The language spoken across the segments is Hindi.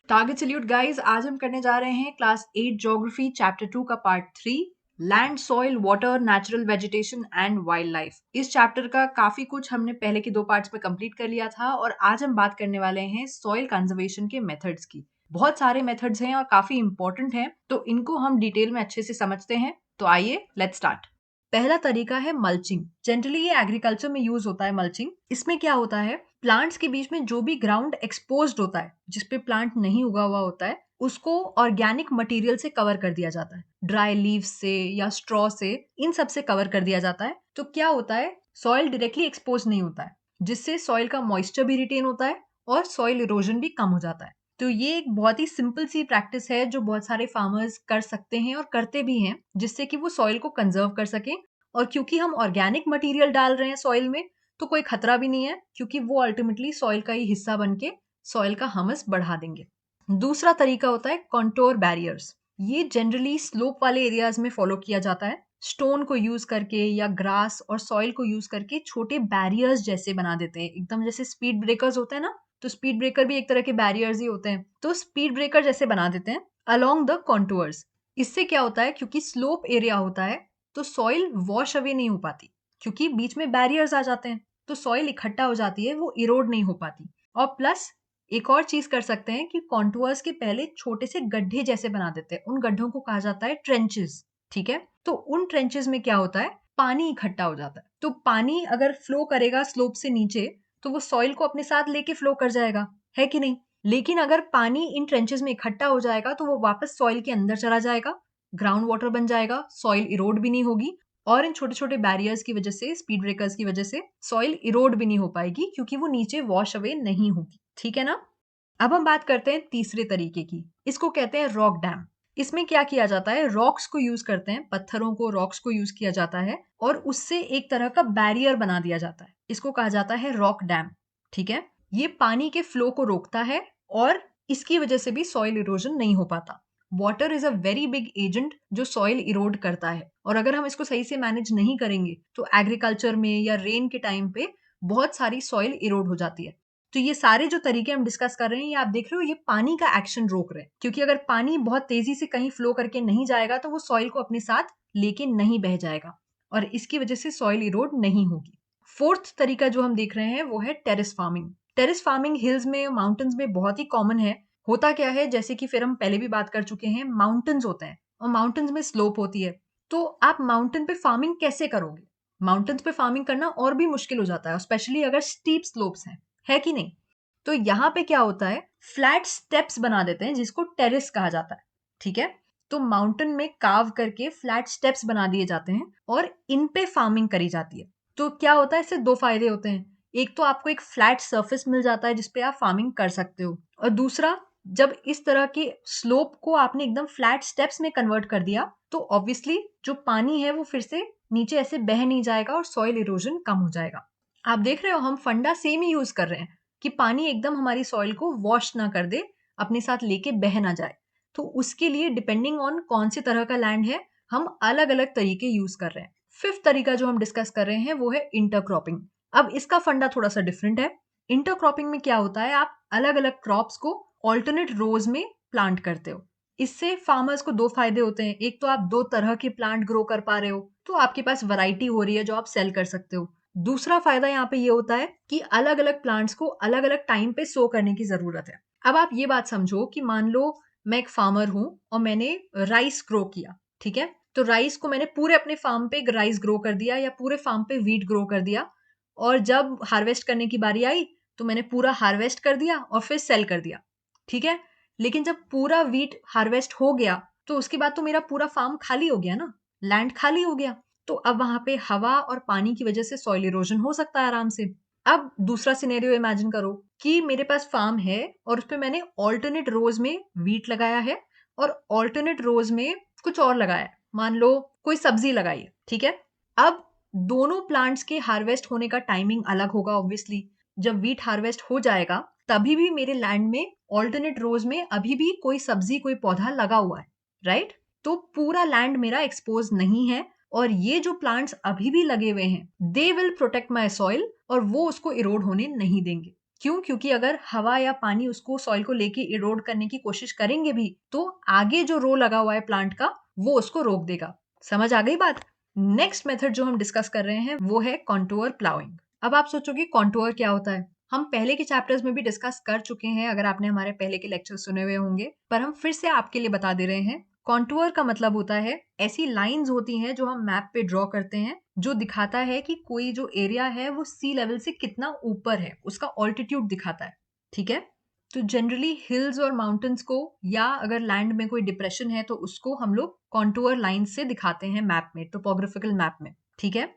टारगेट सल्यूट गाइस, आज हम करने जा रहे हैं क्लास 8 ज्योग्राफी चैप्टर 2 का part 3, land, soil, water, natural vegetation and wild life. इस चैप्टर का काफी कुछ हमने पहले के 2 पार्ट्स में कंप्लीट कर लिया था और आज हम बात करने वाले हैं सॉइल कंजर्वेशन के मेथड्स की। बहुत सारे मेथड्स हैं और काफी इंपॉर्टेंट हैं, तो इनको हम डिटेल में अच्छे से समझते हैं। तो आइए लेट्स स्टार्ट। पहला तरीका है मल्चिंग। जनरली ये एग्रीकल्चर में यूज होता है मल्चिंग। इसमें क्या होता है, प्लांट्स के बीच में जो भी ग्राउंड एक्सपोज्ड होता है, जिसपे प्लांट नहीं उगा हुआ होता है, उसको ऑर्गेनिक मटेरियल से कवर कर दिया जाता है। ड्राई लीव्स से या स्ट्रॉ से, इन सब से कवर कर दिया जाता है। तो क्या होता है, सॉइल डायरेक्टली एक्सपोज नहीं होता है, जिससे सॉइल का मॉइस्चर भी रिटेन होता है और सॉइल इरोजन भी कम हो जाता है। तो ये एक बहुत ही सिंपल सी प्रैक्टिस है जो बहुत सारे फार्मर्स कर सकते हैं और करते भी हैं, जिससे कि वो सॉइल को कंजर्व कर सकें। और क्योंकि हम ऑर्गेनिक मटेरियल डाल रहे हैं सॉइल में, तो कोई खतरा भी नहीं है, क्योंकि वो अल्टीमेटली सॉइल का ही हिस्सा बन के सॉइल का हमस बढ़ा देंगे। दूसरा तरीका होता है कंटोर बैरियर्स। ये जनरली स्लोप वाले एरियाज में फॉलो किया जाता है। स्टोन को यूज करके या ग्रास और सॉइल को यूज करके छोटे बैरियर्स जैसे बना देते हैं, एकदम जैसे स्पीड ब्रेकर्स होते हैं ना, तो स्पीड ब्रेकर भी एक तरह के बैरियर्स ही होते हैं। तो स्पीड ब्रेकर जैसे बना देते हैं अलोंग द कॉन्टोर्स। इससे क्या होता है, क्योंकि स्लोप एरिया होता है, तो सॉइल वॉश अवे नहीं हो पाती, क्योंकि बीच में बैरियर्स आ जाते हैं, तो सॉइल इकट्ठा हो जाती है, वो इरोड नहीं हो पाती। और प्लस एक और चीज कर सकते हैं कि कॉन्टूअर्स के पहले छोटे से गड्ढे जैसे बना देते हैं। उन गड्ढों को कहा जाता है ट्रेंचेस। ठीक है, तो उन ट्रेंचेस में क्या होता है, पानी इकट्ठा हो जाता है। तो पानी अगर फ्लो करेगा स्लोप से नीचे, तो वो सॉइल को अपने साथ लेके फ्लो कर जाएगा, है कि नहीं। लेकिन अगर पानी इन ट्रेंचेस में इकट्ठा हो जाएगा, तो वो वापस सॉइल के अंदर चला जाएगा, ग्राउंड वाटर बन जाएगा, सॉइल इरोड भी नहीं होगी। और इन छोटे छोटे बैरियर्स की वजह से, स्पीड ब्रेकर्स की वजह से सॉइल इरोड भी नहीं हो पाएगी, क्योंकि वो नीचे वॉश अवे नहीं होगी। ठीक है ना। अब हम बात करते हैं तीसरे तरीके की। इसको कहते हैं रॉक डैम। इसमें क्या किया जाता है, रॉक्स को यूज करते हैं, पत्थरों को, रॉक्स को यूज किया जाता है और उससे एक तरह का बैरियर बना दिया जाता है। इसको कहा जाता है रॉक डैम। ठीक है, ये पानी के फ्लो को रोकता है और इसकी वजह से भी सॉइल इरोजन नहीं हो पाता। Water is a very big agent जो सॉइल इरोड करता है, और अगर हम इसको सही से मैनेज नहीं करेंगे, तो एग्रीकल्चर में या रेन के टाइम पे बहुत सारी सॉइल इरोड हो जाती है। तो ये सारे जो तरीके हम डिस्कस कर रहे हैं, ये आप देख रहे हो, ये पानी का एक्शन रोक रहे हैं, क्योंकि अगर पानी बहुत तेजी से कहीं फ्लो करके नहीं जाएगा, तो वो सॉइल को अपने साथ लेके नहीं बह जाएगा और इसकी वजह से सॉइल इरोड नहीं होगी। फोर्थ तरीका जो हम देख रहे हैं वो है terrace farming. Terrace farming hills में, माउंटेन्स में बहुत ही कॉमन है। होता क्या है, जैसे कि फिर हम पहले भी बात कर चुके हैं, माउंटेन्स होते हैं और माउंटेन्स में स्लोप होती है। तो आप माउंटेन पे फार्मिंग कैसे करोगे, माउंटेन्स पे फार्मिंग करना और भी मुश्किल हो जाता है, स्पेशली अगर स्टीप स्लोप्स हैं, है कि नहीं। तो यहाँ पे क्या होता है, फ्लैट स्टेप्स बना देते हैं, जिसको टेरेस कहा जाता है। ठीक है, तो माउंटेन में कार्व करके फ्लैट स्टेप्स बना दिए जाते हैं और इन पे फार्मिंग करी जाती है। तो क्या होता है, इससे दो फायदे होते हैं। एक तो आपको एक फ्लैट सरफेस मिल जाता है जिसपे आप फार्मिंग कर सकते हो, और दूसरा, जब इस तरह के स्लोप को आपने एकदम फ्लैट स्टेप्स में कन्वर्ट कर दिया, तो ऑब्वियसली जो पानी है वो फिर से नीचे ऐसे बह नहीं जाएगा और सॉइल इरोजन कम हो जाएगा। आप देख रहे हो, हम फंडा सेम ही यूज कर रहे हैं कि पानी एकदम हमारी सॉइल को वॉश ना कर दे, अपने साथ लेके बह ना जाए। तो उसके लिए डिपेंडिंग ऑन कौन से तरह का लैंड है, हम अलग अलग तरीके यूज कर रहे हैं। फिफ्थ तरीका जो हम डिस्कस कर रहे हैं वो है इंटरक्रॉपिंग। अब इसका फंडा थोड़ा सा डिफरेंट है। इंटरक्रॉपिंग में क्या होता है, आप अलग अलग क्रॉप्स को ऑल्टरनेट रोज में प्लांट करते हो। इससे फार्मर्स को दो फायदे होते हैं। एक तो आप दो तरह के प्लांट ग्रो कर पा रहे हो, तो आपके पास वैरायटी हो रही है जो आप सेल कर सकते हो। दूसरा फायदा यहाँ पे ये होता है कि अलग अलग प्लांट्स को अलग अलग टाइम पे सो करने की जरूरत है। अब आप ये बात समझो कि मान लो मैं एक फार्मर हूं और मैंने राइस ग्रो किया। ठीक है, तो राइस को मैंने पूरे अपने फार्म पे राइस ग्रो कर दिया या पूरे फार्म पे वीट ग्रो कर दिया, और जब हार्वेस्ट करने की बारी आई, तो मैंने पूरा हार्वेस्ट कर दिया और फिर सेल कर दिया। ठीक है, लेकिन जब पूरा वीट हार्वेस्ट हो गया, तो उसके बाद तो मेरा पूरा फार्म खाली हो गया ना, लैंड खाली हो गया। तो अब वहां पे हवा और पानी की वजह से सॉइल इरोजन हो सकता है आराम से। अब दूसरा सिनेरियो इमेजिन करो कि मेरे पास फार्म है और उस पे मैंने ऑल्टरनेट रोज में वीट लगाया है और ऑल्टरनेट रोज में कुछ और लगाया है, मान लो कोई सब्जी लगाई है। ठीक है, अब दोनों प्लांट्स के हार्वेस्ट होने का टाइमिंग अलग होगा ऑब्वियसली। जब वीट हार्वेस्ट हो जाएगा, तभी भी मेरे लैंड में ऑल्टरनेट रोज में अभी भी कोई सब्जी, कोई पौधा लगा हुआ है, राइट। तो पूरा लैंड मेरा एक्सपोज नहीं है, और ये जो प्लांट्स अभी भी लगे हुए हैं, they will protect my soil और वो उसको इरोड होने नहीं देंगे। क्यों? क्योंकि अगर हवा या पानी उसको सॉइल को लेके इरोड करने की कोशिश करेंगे भी, तो आगे जो रो लगा हुआ है प्लांट का, वो उसको रोक देगा। समझ आ गई बात? नेक्स्ट मेथड जो हम डिस्कस कर रहे हैं वो है कॉन्टूर प्लाउइंग। अब आप सोचोगे कॉन्टूर क्या होता है? हम पहले के चैप्टर्स में भी डिस्कस कर चुके हैं, अगर आपने हमारे पहले के लेक्चर सुने हुए होंगे, पर हम फिर से आपके लिए बता दे रहे हैं। कॉन्टूर का मतलब होता है ऐसी लाइंस होती हैं जो हम मैप पे ड्रॉ करते हैं, जो दिखाता है कि कोई जो एरिया है वो सी लेवल से कितना ऊपर है, उसका ऑल्टीट्यूड दिखाता है। ठीक है? तो जनरली हिल्स और माउंटेन्स को, या अगर लैंड में कोई डिप्रेशन है तो उसको हम लोग कॉन्टूर लाइन से दिखाते हैं मैप में, टोपोग्राफिकल मैप में। ठीक है?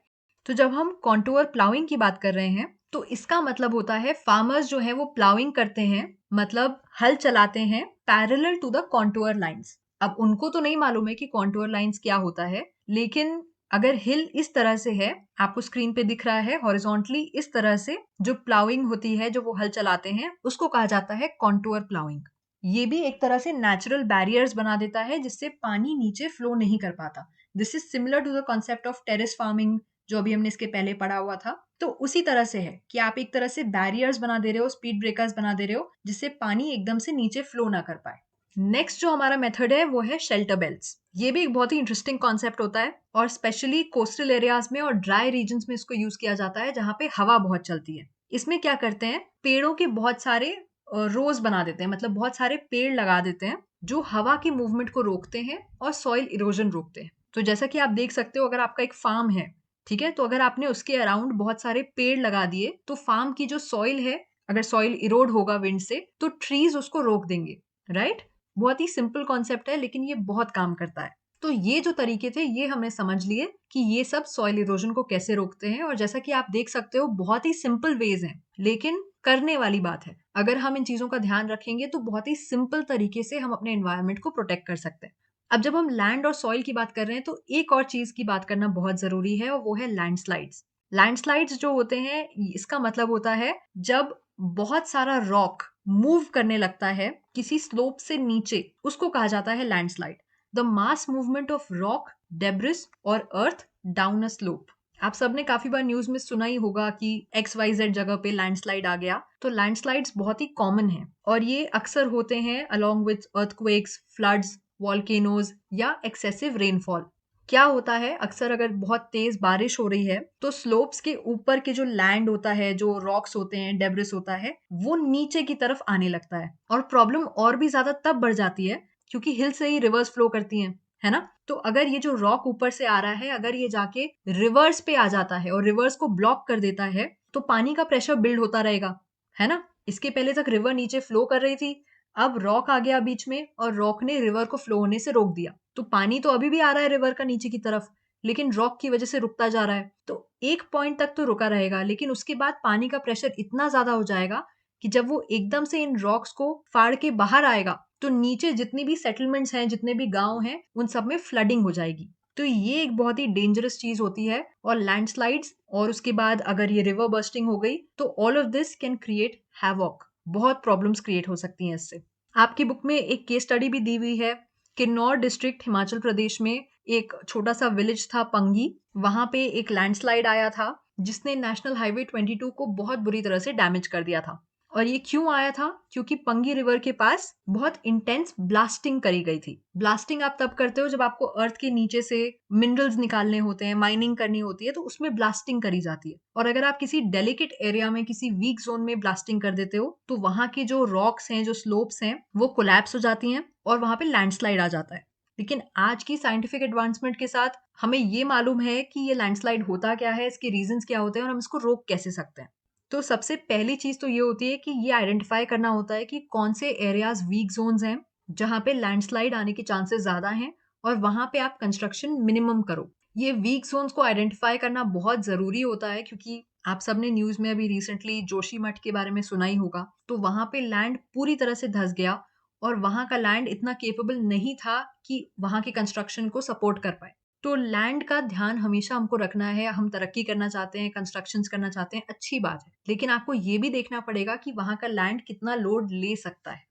तो जब हम कॉन्टूर प्लाउइंग की बात कर रहे हैं तो इसका मतलब होता है फार्मर्स जो है वो प्लाउइंग करते हैं, मतलब हल चलाते हैं parallel to the contour lines. अब उनको तो नहीं मालूम है कि कॉन्टूर लाइंस क्या होता है, लेकिन अगर हिल इस तरह से है, आपको स्क्रीन पे दिख रहा है हॉरिजॉन्टली इस तरह से, जो प्लाउइंग होती है, जो वो हल चलाते हैं, उसको कहा जाता है कॉन्टूर प्लाउइंग। ये भी एक तरह से नेचुरल बैरियर्स बना देता है जिससे पानी नीचे फ्लो नहीं कर पाता। This is similar to the concept of terrace farming, जो अभी हमने इसके पहले पढ़ा हुआ था। तो उसी तरह से है कि आप एक तरह से बैरियर्स बना दे रहे हो, स्पीड ब्रेकर्स बना दे रहे हो, जिससे पानी एकदम से नीचे फ्लो ना कर पाए। नेक्स्ट जो हमारा मेथड है वो है शेल्टर बेल्ट्स। ये भी एक बहुत ही इंटरेस्टिंग कॉन्सेप्ट होता है और स्पेशली कोस्टल एरियाज में और ड्राई रीजन्स में इसको यूज किया जाता है, जहाँ पे हवा बहुत चलती है। इसमें क्या करते हैं, पेड़ों के बहुत सारे रोज बना देते हैं, मतलब बहुत सारे पेड़ लगा देते हैं जो हवा की मूवमेंट को रोकते हैं और सॉइल इरोजन रोकते हैं। तो जैसा कि आप देख सकते हो, अगर आपका एक फार्म है, ठीक है, तो अगर आपने उसके अराउंड बहुत सारे पेड़ लगा दिए तो फार्म की जो सॉइल है, अगर सॉइल इरोड होगा विंड से, तो ट्रीज उसको रोक देंगे। राइट? बहुत ही सिंपल कॉन्सेप्ट है, लेकिन ये बहुत काम करता है। तो ये जो तरीके थे ये हमने समझ लिए कि ये सब सॉइल इरोजन को कैसे रोकते हैं, और जैसा कि आप देख सकते हो बहुत ही सिंपल वेज हैं, लेकिन करने वाली बात है। अगर हम इन चीजों का ध्यान रखेंगे तो बहुत ही सिंपल तरीके से हम अपने एनवायरनमेंट को प्रोटेक्ट कर सकते हैं। अब जब हम लैंड और सॉइल की बात कर रहे हैं तो एक और चीज की बात करना बहुत जरूरी है, और वो है लैंडस्लाइड्स। लैंडस्लाइड्स जो होते हैं, इसका मतलब होता है जब बहुत सारा रॉक मूव करने लगता है किसी स्लोप से नीचे, उसको कहा जाता है landslide. The mass movement of rock, debris और अर्थ डाउन अ स्लोप। आप सबने काफी बार न्यूज में सुना ही होगा कि XYZ जगह पे लैंडस्लाइड आ गया। तो लैंडस्लाइड्स बहुत ही कॉमन है और ये अक्सर होते हैं along with earthquakes, floods, volcanoes या एक्सेसिव रेनफॉल। क्या होता है, अक्सर अगर बहुत तेज बारिश हो रही है तो स्लोप्स के ऊपर के जो लैंड होता है, जो रॉक्स होते हैं, डेब्रिस होता है, वो नीचे की तरफ आने लगता है। और प्रॉब्लम और भी ज्यादा तब बढ़ जाती है क्योंकि हिल से ही रिवर्स फ्लो करती हैं, है ना? तो अगर ये जो रॉक ऊपर से आ रहा है, अगर ये जाके रिवर्स पे आ जाता है और रिवर्स को ब्लॉक कर देता है, तो पानी का प्रेशर बिल्ड होता रहेगा, है ना? इसके पहले तक रिवर नीचे फ्लो कर रही थी, अब रॉक आ गया बीच में और रॉक ने रिवर को फ्लो होने से रोक दिया। तो पानी तो अभी भी आ रहा है रिवर का नीचे की तरफ, लेकिन रॉक की वजह से रुकता जा रहा है। तो एक पॉइंट तक तो रुका रहेगा, लेकिन उसके बाद पानी का प्रेशर इतना ज्यादा हो जाएगा कि जब वो एकदम से इन रॉक्स को फाड़ के बाहर आएगा तो नीचे जितनी भी सेटलमेंट्स हैं, जितने भी गांव हैं, उन सब में फ्लडिंग हो जाएगी। तो ये एक बहुत ही डेंजरस चीज होती है। और लैंडस्लाइड्स और उसके बाद अगर ये रिवर बर्स्टिंग हो गई तो all of this can create havoc. बहुत प्रॉब्लम्स क्रिएट हो सकती हैं इससे। आपकी बुक में एक केस स्टडी भी दी हुई है। किन्नौर डिस्ट्रिक्ट, हिमाचल प्रदेश में एक छोटा सा विलेज था पंगी, वहां पे एक लैंडस्लाइड आया था जिसने नेशनल हाईवे 22 को बहुत बुरी तरह से डैमेज कर दिया था। और ये क्यों आया था? क्योंकि पंगी रिवर के पास बहुत इंटेंस ब्लास्टिंग करी गई थी। ब्लास्टिंग आप तब करते हो जब आपको अर्थ के नीचे से मिनरल्स निकालने होते हैं, माइनिंग करनी होती है, तो उसमें ब्लास्टिंग करी जाती है। और अगर आप किसी डेलिकेट एरिया में, किसी वीक जोन में ब्लास्टिंग कर देते हो तो वहां के जो रॉक्स हैं, जो स्लोप्स हैं, वो कोलैप्स हो जाती हैं और वहां पे लैंडस्लाइड आ जाता है। लेकिन आज की साइंटिफिक एडवांसमेंट के साथ हमें ये मालूम है कि ये लैंडस्लाइड होता क्या है, इसके रीजंस क्या होते हैं और हम इसको रोक कैसे सकते हैं। तो सबसे पहली चीज तो ये होती है कि ये आइडेंटिफाई करना होता है कि कौन से एरियाज वीक जोन्स हैं जहां पे लैंडस्लाइड आने के चांसेस ज्यादा हैं, और वहां पे आप कंस्ट्रक्शन मिनिमम करो। ये वीक जोन्स को आइडेंटिफाई करना बहुत जरूरी होता है क्योंकि आप सबने न्यूज में अभी रिसेंटली जोशीमठ के बारे में सुना ही होगा। तो वहां पे लैंड पूरी तरह से धंस गया और वहां का लैंड इतना केपेबल नहीं था कि वहां के कंस्ट्रक्शन को सपोर्ट कर पाए। तो लैंड का ध्यान हमेशा हमको रखना है। हम तरक्की करना चाहते हैं, कंस्ट्रक्शंस करना चाहते हैं, अच्छी बात है, लेकिन आपको ये भी देखना पड़ेगा कि वहां का लैंड कितना लोड ले सकता है।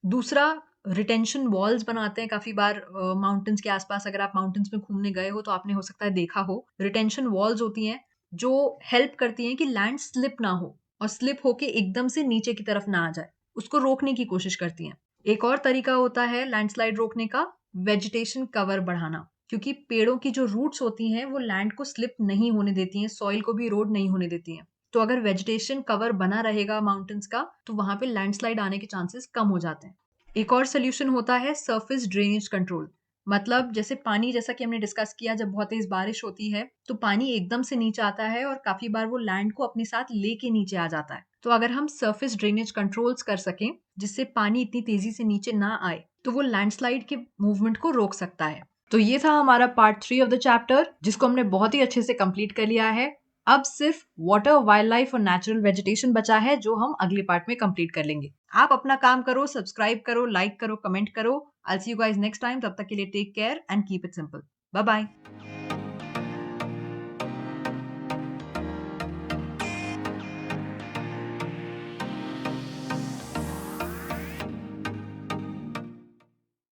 दूसरा, रिटेंशन वॉल्स बनाते हैं काफी बार माउंटेन्स के आसपास। अगर आप माउंटेन्स में घूमने गए हो तो आपने हो सकता है देखा हो, रिटेंशन वॉल्स होती हैं जो हेल्प करती हैं कि लैंड स्लिप ना हो। और स्लिप होके एकदम से नीचे की तरफ ना आ जाए, उसको रोकने की कोशिश करती हैं। एक और तरीका होता है लैंडस्लाइड रोकने का, वेजिटेशन कवर बढ़ाना, क्योंकि पेड़ों की जो रूट्स होती हैं वो लैंड को स्लिप नहीं होने देती हैं, सॉइल को भी इरोड नहीं होने देती हैं। तो अगर वेजिटेशन कवर बना रहेगा माउंटेन्स का, तो वहां पे लैंडस्लाइड आने के चांसेस कम हो जाते हैं। एक और सोल्यूशन होता है सरफेस ड्रेनेज कंट्रोल। मतलब जैसे पानी, जैसा कि हमने डिस्कस किया, जब बहुत तेज बारिश होती है तो पानी एकदम से नीचे आता है और काफी बार वो लैंड को अपने साथ लेके नीचे आ जाता है। तो अगर हम सरफेस ड्रेनेज कंट्रोल्स कर सकें जिससे पानी इतनी तेजी से नीचे ना आए, तो वो लैंडस्लाइड के मूवमेंट को रोक सकता है। तो ये था हमारा पार्ट 3 ऑफ द चैप्टर, जिसको हमने बहुत ही अच्छे से कंप्लीट कर लिया है। अब सिर्फ वाटर, वाइल्ड लाइफ और नेचुरल वेजिटेशन बचा है, जो हम अगले पार्ट में कंप्लीट कर लेंगे। आप अपना काम करो, सब्सक्राइब करो, लाइक करो, कमेंट करो। I'll see you guys next time. तब तक के लिए take care and keep it simple. Bye bye.